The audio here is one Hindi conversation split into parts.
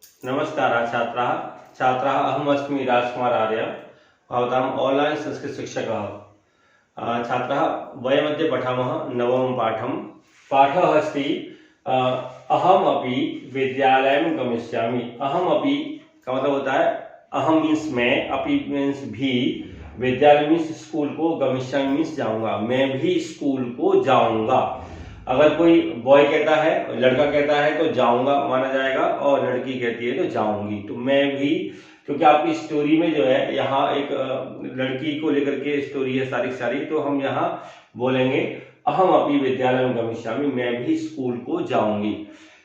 नमस्कारः छात्राः छात्राः अहमस्मि राजकुमार आर्य भवताम् ऑनलाइन संस्कृत शिक्षकः। छात्राः वयमद्य पठामः नवमं पाठं। पाठः अस्ति अहमपि विद्यालयं गमिष्यामि। अहमपि का मतलब होता है अहम मीन्स मैं, अपि मीन्स भी, विद्यालय मीन्स स्कूल को, गमिष्यामि मीन्स जाऊंगा, मैं भी स्कूल को जाऊंगा। अगर कोई बॉय कहता है, लड़का कहता है तो जाऊंगा माना जाएगा, और लड़की कहती है तो जाऊंगी। तो मैं भी, क्योंकि आपकी स्टोरी में जो है यहाँ एक लड़की को लेकर के स्टोरी है सारी, तो हम यहाँ बोलेंगे अहम अपि विद्यालयं गमिष्यामि, मैं भी स्कूल को जाऊंगी।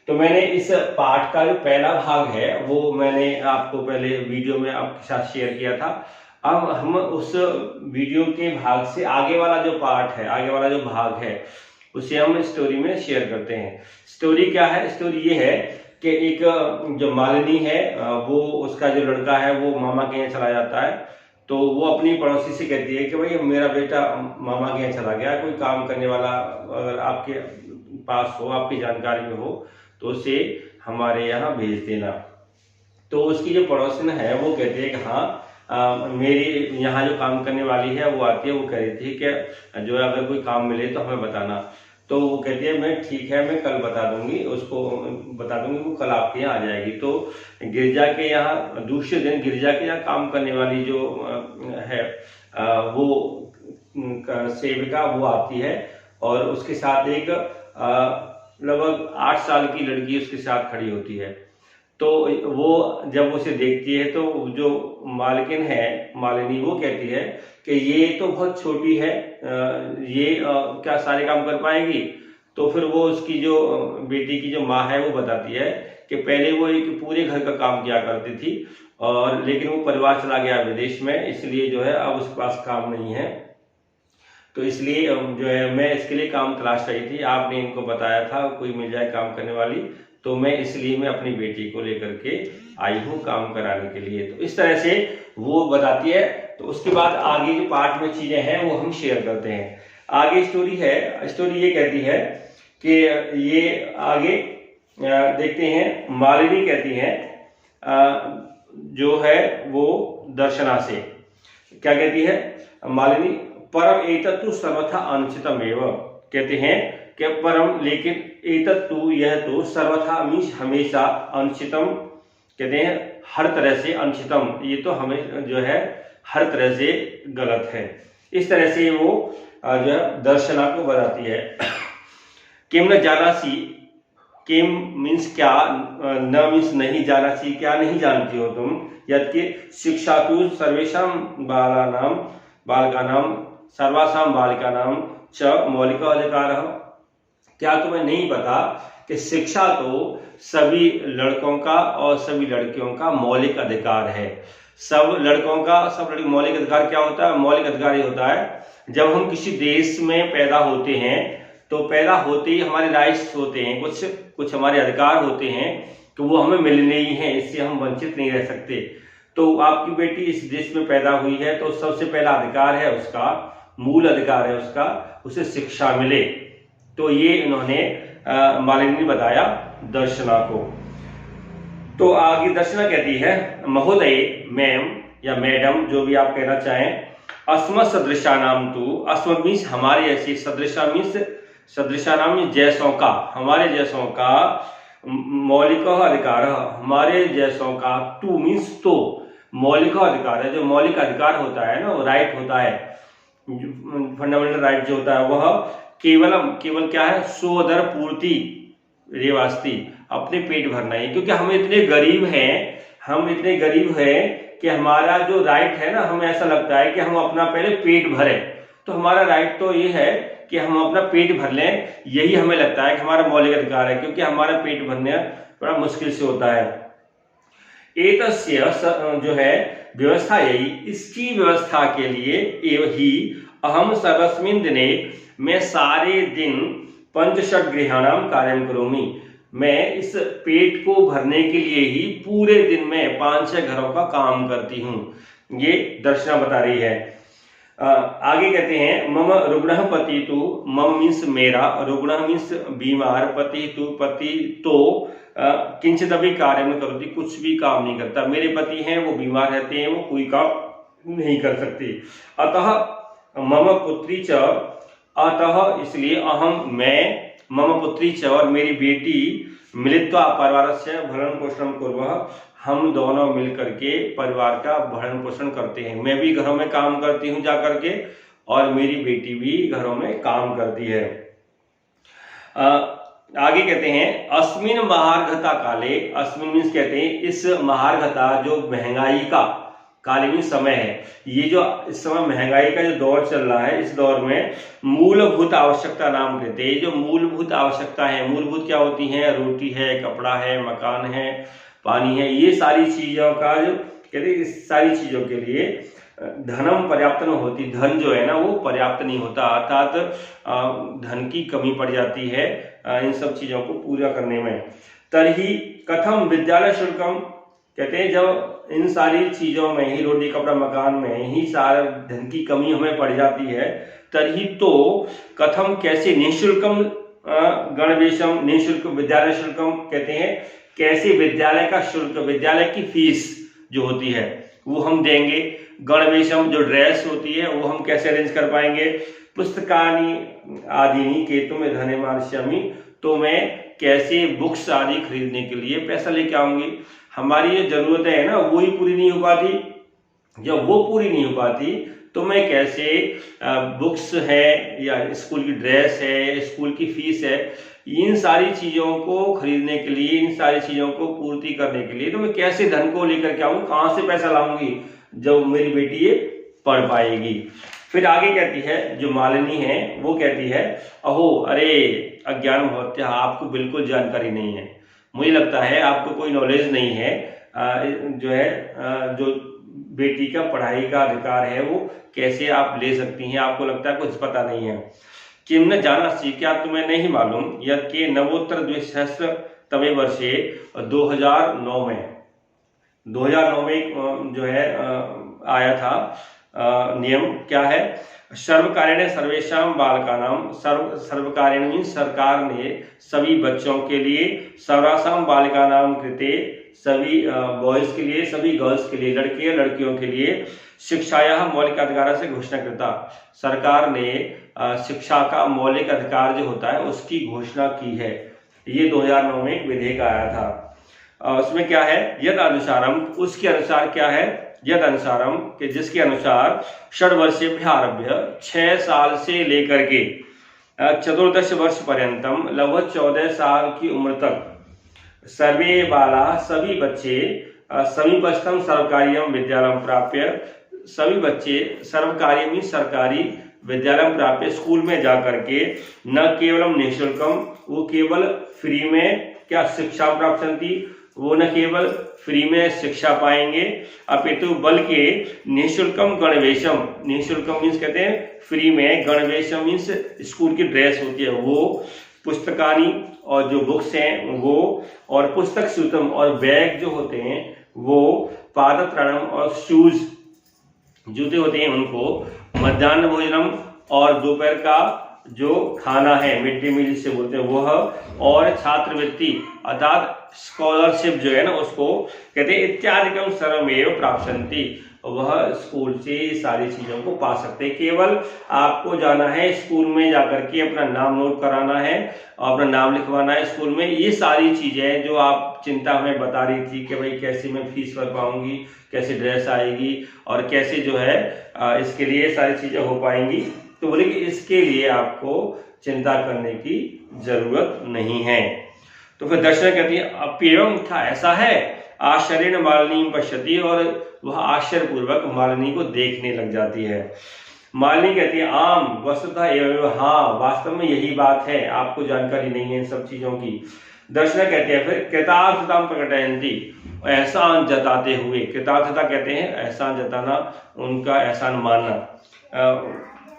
तो मैंने इस पाठ का जो पहला भाग है वो मैंने आपको पहले वीडियो में आपके साथ शेयर किया था। अब हम उस वीडियो के भाग से आगे वाला जो पार्ट है, आगे वाला जो भाग है, उसे हम स्टोरी में शेयर करते हैं। स्टोरी क्या है? स्टोरी ये है कि एक जो मालिनी है, वो उसका जो लड़का है वो मामा के यहाँ चला जाता है। तो वो अपनी पड़ोसी से कहती है कि भाई मेरा बेटा मामा के यहाँ चला गया, कोई काम करने वाला अगर आपके पास हो, आपकी जानकारी में हो, तो उसे हमारे यहाँ भेज देना। तो उसकी जो पड़ोसन है वो कहती है कि हाँ, मेरी यहाँ जो काम करने वाली है वो आती है, वो कह रही थी कि जो है अगर कोई काम मिले तो हमें बताना। तो वो कहती है मैं ठीक है, मैं कल बता दूंगी, उसको बता दूंगी, वो कल आपके यहाँ आ जाएगी। तो गिरजा के यहाँ दूसरे दिन गिरजा के यहाँ काम करने वाली जो है वो सेविका वो आती है, और उसके साथ एक लगभग 8 साल की लड़की उसके साथ खड़ी होती है। तो वो जब उसे देखती है तो जो मालकिन है, मालिनी, वो कहती है कि ये तो बहुत छोटी है, ये क्या सारे काम कर पाएगी? तो फिर वो उसकी जो बेटी की जो माँ है वो बताती है कि पहले वो एक पूरे घर का काम किया करती थी, और लेकिन वो परिवार चला गया विदेश में, इसलिए जो है अब उसके पास काम नहीं है। तो इसलिए जो है मैं इसके लिए काम तलाश रही थी, आपने इनको बताया था कोई मिल जाए काम करने वाली, तो मैं इसलिए मैं अपनी बेटी को लेकर के आई हूँ काम कराने के लिए। तो इस तरह से वो बताती है। तो उसके बाद आगे जो पार्ट में चीजें हैं वो हम शेयर करते हैं। आगे स्टोरी है, स्टोरी ये कहती है कि ये आगे देखते हैं। मालिनी कहती है जो है वो दर्शना से, क्या कहती है मालिनी? परम एतत्तु सर्वथा अनुचितमेव, कहते हैं कि परम, लेकिन एतत्तु, यह तो, सर्वथा मीन्स हमेशा, अनुचितम कहते हैं हर तरह से, अनुचितम ये तो हमें जो है हर तरह से गलत है। इस तरह से वो जो है दर्शना को बताती है। किम न जानासी, किम मीन्स क्या, न मीन्स नहीं, जानासी क्या नहीं जानती हो तुम, यद्य शिक्षा तो सर्वेषां बालकानां सर्वासां बालिकानां च मौलिक अधिकारः, क्या तुम्हें नहीं पता कि शिक्षा तो सभी लड़कों का और सभी लड़कियों का मौलिक अधिकार है। सब लड़कों का, सब लड़की, मौलिक अधिकार क्या होता है? मौलिक अधिकार ये होता है जब हम किसी देश में पैदा होते हैं तो पैदा होते ही हमारे राइट्स होते हैं, कुछ हमारे अधिकार होते हैं, तो वो हमें मिलने ही हैं, इससे हम वंचित नहीं रह सकते। तो आपकी बेटी इस देश में पैदा हुई है तो सबसे पहला अधिकार है उसका, मूल अधिकार है उसका, उसे शिक्षा मिले। तो ये इन्होंने मालिनी ने बताया दर्शना को। तो आगे दर्शना कहती है महोदय, मैम या मैडम, जो भी आप कहना चाहें, अस्मत् सदृशानाम तु, अस्मत् मीन्स हमारे ऐसे, सदृशा मीन्स, सदृशानाम मीन्स जैसों का, हमारे जैसों का, मौलिक अधिकार, हमारे जैसों का, तू मीन्स तो, मौलिक अधिकार है, जो मौलिक अधिकार होता है ना, वो राइट होता है, फंडामेंटल राइट जो होता है वह केवलम, केवल क्या है? सोदर पूर्ति रेवास्ती, अपने पेट भरना है। क्योंकि हम इतने गरीब हैं, हम इतने गरीब हैं कि हमारा जो राइट है ना, हमें ऐसा लगता है कि हम अपना पहले पेट भरें। तो हमारा राइट तो ये है कि हम अपना पेट भर लें, यही हमें लगता है कि हमारा मौलिक अधिकार है, क्योंकि हमारा पेट भरना बड़ा मुश्किल से होता है। एतस्य जो है व्यवस्था, यही इसकी व्यवस्था के लिए एवं ही अहम सर्वस्मिन् दिने, मैं सारे दिन पंचषट गृहाणाम कार्यम करोमि, मैं इस पेट को भरने के लिए ही पूरे दिन में 5-6 घरों का काम करती हूँ। ये दर्शना बता रही है। आगे कहते हैं मम रुग्णः पति तु, मम मीन्स मेरा, रुग्णः मीन्स बीमार, पति तु पति तो किंचित अभी कार्य में करोति, कुछ भी काम नहीं करता। मेरे पति हैं वो बीमार रहते हैं, वो कोई काम नहीं कर सकते। अतः मम पुत्री च, अतः इसलिए अहम मैं, मम पुत्री च और मेरी बेटी मिलित्वा परिवारस्य भरण पोषण कुर्वः, हम दोनों मिलकर के परिवार का भरण पोषण करते हैं। मैं भी घरों में काम करती हूँ जाकर के और मेरी बेटी भी घरों में काम करती है। आगे कहते हैं अस्मिन महार्घता काले, अस्मिन मीन्स कहते हैं इस महार्घता जो महंगाई का, काले मीन्स समय है, ये जो इस समय महंगाई का जो दौर चल रहा है, इस दौर में मूलभूत आवश्यकता नाम कहते हैं। जो मूलभूत आवश्यकता है, मूलभूत क्या होती है, रोटी है, कपड़ा है, मकान है, पानी है, ये सारी चीजों का जो कहते हैं, इस सारी चीजों के लिए धनम पर्याप्त न होती, धन जो है ना वो पर्याप्त नहीं होता, अर्थात धन की कमी पड़ जाती है इन सब चीजों को पूरा करने में। तरही कथम विद्यालय शुल्कम, कहते हैं जब इन सारी चीजों में ही, रोटी कपड़ा मकान में ही सारा धन की कमी हमें पड़ जाती है, तरही तो कथम कैसे, निःशुल्कम गणवेशम, निःशुल्क विद्यालय शुल्कम, कहते हैं कैसे विद्यालय का शुल्क, विद्यालय की फीस जो होती है वो हम देंगे। गणवेशम जो ड्रेस होती है वो हम कैसे अरेंज कर पाएंगे। पुस्तकानि आदि के तुम धने मार्ष्यामि, तो मैं कैसे बुक्स आदि खरीदने के लिए पैसा लेके आऊंगी। हमारी जो जरूरतें है ना वो ही पूरी नहीं हो पाती, जब वो पूरी नहीं हो पाती तो मैं कैसे बुक्स है या स्कूल की ड्रेस है, स्कूल की फीस है, इन सारी चीजों को खरीदने के लिए, इन सारी चीजों को पूर्ति करने के लिए तो मैं कैसे धन को लेकर के आऊंगी, कहां से पैसा लाऊंगी जब मेरी बेटी ये पढ़ पाएगी। फिर आगे कहती है जो मालिनी है वो कहती है अहो अरे अज्ञान भवत्या, आपको बिल्कुल जानकारी नहीं है, मुझे लगता है आपको कोई नॉलेज नहीं है, जो है जो बेटी का पढ़ाई का अधिकार है वो कैसे आप ले सकती हैं, आपको लगता है कुछ पता नहीं है। किम न जानासि, क्या तुम्हें नहीं मालूम, यद के नवोत्तर 2000तमे वर्षे 2009 में जो है आया था नियम, क्या है, सर्वकारेण सर्वेषां बालकानां, सर्वकारेण मीन्स सरकार ने सभी बच्चों के लिए, सर्वासां बालिकानां कृते, सभी बॉयज के लिए, सभी गर्ल्स के लिए, लड़के लड़कियों के लिए, शिक्षाया मौलिक अधिकार से घोषणा करता, सरकार ने शिक्षा का मौलिक अधिकार जो होता है उसकी घोषणा की है। ये 2009 में एक विधेयक आया था। उसमें क्या है, यद अनुसारम, उसके अनुसार क्या है, यद अनुसारम कि जिसके अनुसार षड्वर्षेभ्यः आरभ्य 6 साल से लेकर के 14 वर्ष पर्यंतम, लगभग 14 साल की उम्र तक, सर्वे बाला, सभी बच्चे, समीपस्थम सर्वकार्यम विद्यालयम प्राप्य, सभी बच्चे सर्वकार्य में सरकारी विद्यालय प्राप्य, स्कूल में जाकर के, न केवलम निःशुल्कम, वो केवल फ्री में क्या शिक्षा प्राप्त करती, वो न केवल फ्री में शिक्षा पाएंगे, अपितु बल्कि निःशुल्कम गणवेशम, निःशुल्कम मीन्स कहते हैं फ्री में, गणवेशम मीन्स स्कूल की ड्रेस होती है वो, पुस्तकानी और जो बुक्स हैं वो, और पुस्तक सूतम और बैग जो होते हैं वो, पादत्राणम और शूज जूते होते हैं उनको, मध्याह्न भोजनम और दोपहर का जो खाना है मिड डे मील से बोलते हैं वह, और छात्रवृत्ति अर्थात स्कॉलरशिप जो है ना उसको कहते हैं, इत्यादिकम सर्वमेव प्राप्स्यन्ति, वह स्कूल से सारी चीजों को पा सकते हैं। केवल आपको जाना है स्कूल में जाकर के अपना नाम नोट कराना है और अपना नाम लिखवाना है स्कूल में। ये सारी चीजें जो आप चिंता हमें बता रही थी कि भाई कैसे मैं फीस भर पाऊंगी, कैसे ड्रेस आएगी और कैसे जो है इसके लिए सारी चीजें हो पाएंगी, तो बोले कि इसके लिए आपको चिंता करने की जरूरत नहीं है। तो फिर दर्शना कहती है अप्येवं, था ऐसा है, आश्चर्येण मालिनी पश्यति, और वह आश्चर्यपूर्वक मालिनी को देखने लग जाती है। मालिनी कहती है आम वस्तुतः एवं, हाँ वास्तव में यही बात है, आपको जानकारी नहीं है इन सब चीजों की। दर्शना कहते हैं फिर कृतार्थता प्रकटयन्ति, एहसान जताते हुए, कृतार्थता कहते हैं एहसान जताना, उनका एहसान मानना।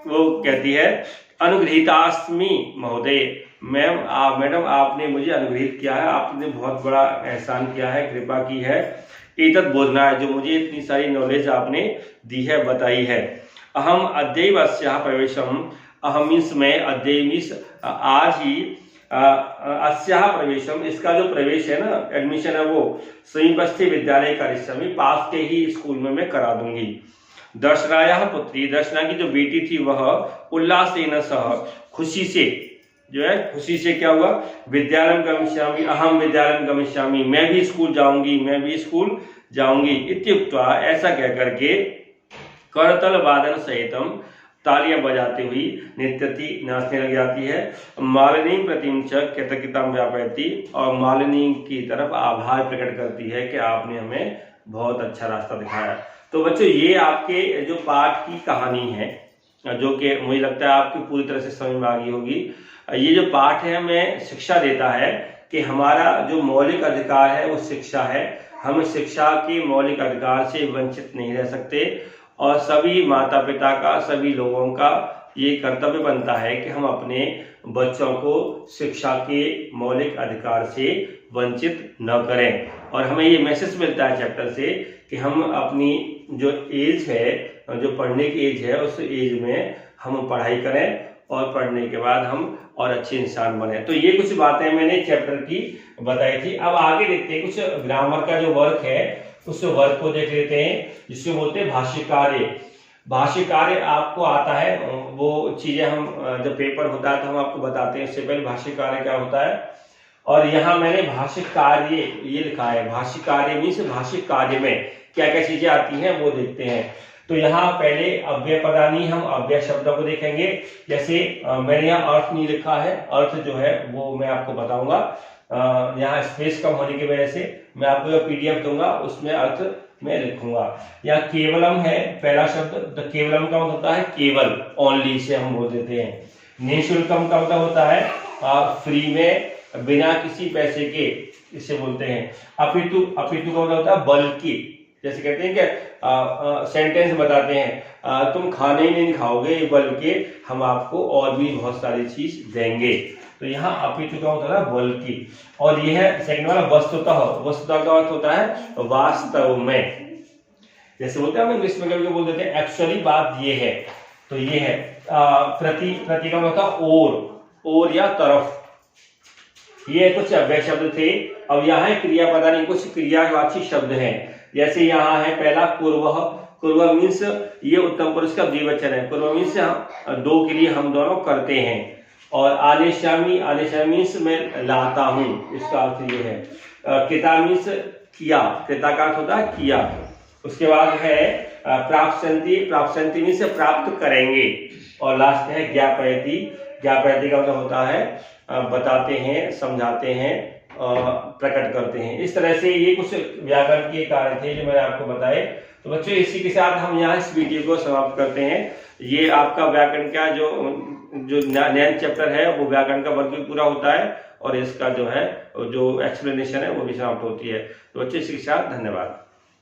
वो कहती है अनुगृहीतास्मि महोदय, मैडम आपने मुझे अनुग्रहित किया है, आपने बहुत बड़ा एहसान किया है, कृपा की है, एतत् बोधना है, जो मुझे इतनी सारी नॉलेज आपने दी है, बताई है। अहम अद्यैव अस्याः प्रवेशम, अहम मीन्स मैं, अद्यैव मीन्स आज ही, अस्याः प्रवेशम इसका जो प्रवेश है ना, एडमिशन है, वो समीपस्थे विद्यालय करिष्यामि, पास के ही स्कूल में मैं करा दूंगी। दर्शनायाः पुत्री, दर्शना की जो बेटी थी वह उल्लासेन सह, खुशी से, जो है खुशी से क्या हुआ, विद्यालयं गमिष्यामि, अहम विद्यालयं गमिष्यामि, मैं भी स्कूल जाऊंगी, मैं भी स्कूल जाऊंगी। इत्युक्त्वा ऐसा कह करके करतल वादन सहितम, तालियां बजाती हुई नृत्यति, नाचने लग जाती है। मालिनी प्रतिम च कृतज्ञतां व्यापयति, और मालिनी की तरफ आभार प्रकट करती है कि आपने हमें बहुत अच्छा रास्ता दिखाया। तो बच्चों ये आपके जो पाठ की कहानी है, जो कि मुझे लगता है आपकी पूरी तरह से समझ में आ गई होगी। ये जो पाठ है हमें शिक्षा देता है कि हमारा जो मौलिक अधिकार है वो शिक्षा है। हम शिक्षा के मौलिक अधिकार से वंचित नहीं रह सकते, और सभी माता पिता का, सभी लोगों का ये कर्तव्य बनता है कि हम अपने बच्चों को शिक्षा के मौलिक अधिकार से वंचित न करें। और हमें ये मैसेज मिलता है चैप्टर से कि हम अपनी जो एज है, जो पढ़ने की एज है, उस एज में हम पढ़ाई करें, और पढ़ने के बाद हम और अच्छे इंसान बने। तो ये कुछ बातें मैंने चैप्टर की बताई थी। अब आगे देखते हैं, कुछ ग्रामर का जो वर्क है उस वर्क को देख लेते हैं, जिसको बोलते हैं भाष्य कार्य। भाष्य कार्य आपको आता है, वो चीजें हम जब पेपर होता है तो हम आपको बताते हैं। इससे पहले भाष्य कार्य क्या होता है, और यहाँ मैंने भाष्य कार्य ये लिखा है। भाष्य कार्य मीन्स भाष्य कार्य में क्या क्या चीजें आती हैं वो देखते हैं। तो यहाँ पहले अव्यय पदानी, हम अव्यय शब्दों को देखेंगे। जैसे मैंने यहाँ अर्थ नहीं लिखा है, अर्थ जो है वो मैं आपको बताऊंगा। यहाँ स्पेस कम होने की वजह से मैं आपको जो पीडीएफ दूंगा उसमें अर्थ मैं लिखूंगा। यहाँ केवलम है पहला शब्द, तो केवलम का मतलब होता है केवल, ओनली से हम बोल देते हैं। निःशुल्कम का मतलब होता है फ्री में, बिना किसी पैसे के, इसे बोलते हैं। अपितु, अपितु का मतलब होता है बल्कि, जैसे कहते हैं कि सेंटेंस बताते हैं तुम खाने ही नहीं खाओगे, बल्कि हम आपको और भी बहुत सारी चीज देंगे। तो यहाँ अपितु का होता है बल्कि। और यह है सेकंड वाला वस्तुतः। वस्तुतः का अर्थ होता है वास्तव में, जैसे बोलते हैं हम इंग्लिश में कभी बोल देते हैं एक्चुअली बात ये है। तो ये है प्रति, प्रति का मतलब और या तरफ। ये कुछ अव्यय शब्द थे। अब यहाँ है क्रिया पदानी, कुछ क्रियावाची शब्द हैं। जैसे यहाँ है पहला कुर्वः। कुर्वः मीन्स ये उत्तम पुरुष का द्विवचन है। कुर्वः मीन्स दो के लिए हम दोनों करते हैं। और आनेशामी, आनेशामी मीन्स मैं लाता हूँ, इसका अर्थ ये है। कृता मीन्स किया, कृता का अर्थ होता है किया। उसके बाद है प्राप्स्यन्ति, प्राप्स्यन्ति मीन्स प्राप्त करेंगे। और लास्ट है ज्ञापयति। ज्ञापयति का मतलब होता है बताते हैं, समझाते हैं, प्रकट करते हैं। इस तरह से ये कुछ व्याकरण के कार्य थे जो मैंने आपको बताए। तो बच्चों इसी के साथ हम यहाँ इस वीडियो को समाप्त करते हैं। ये आपका व्याकरण का जो नया चैप्टर है वो व्याकरण का वर्ग भी पूरा होता है, और इसका जो है जो एक्सप्लेनेशन है वो भी समाप्त होती है। तो बच्चों इसी के साथ धन्यवाद।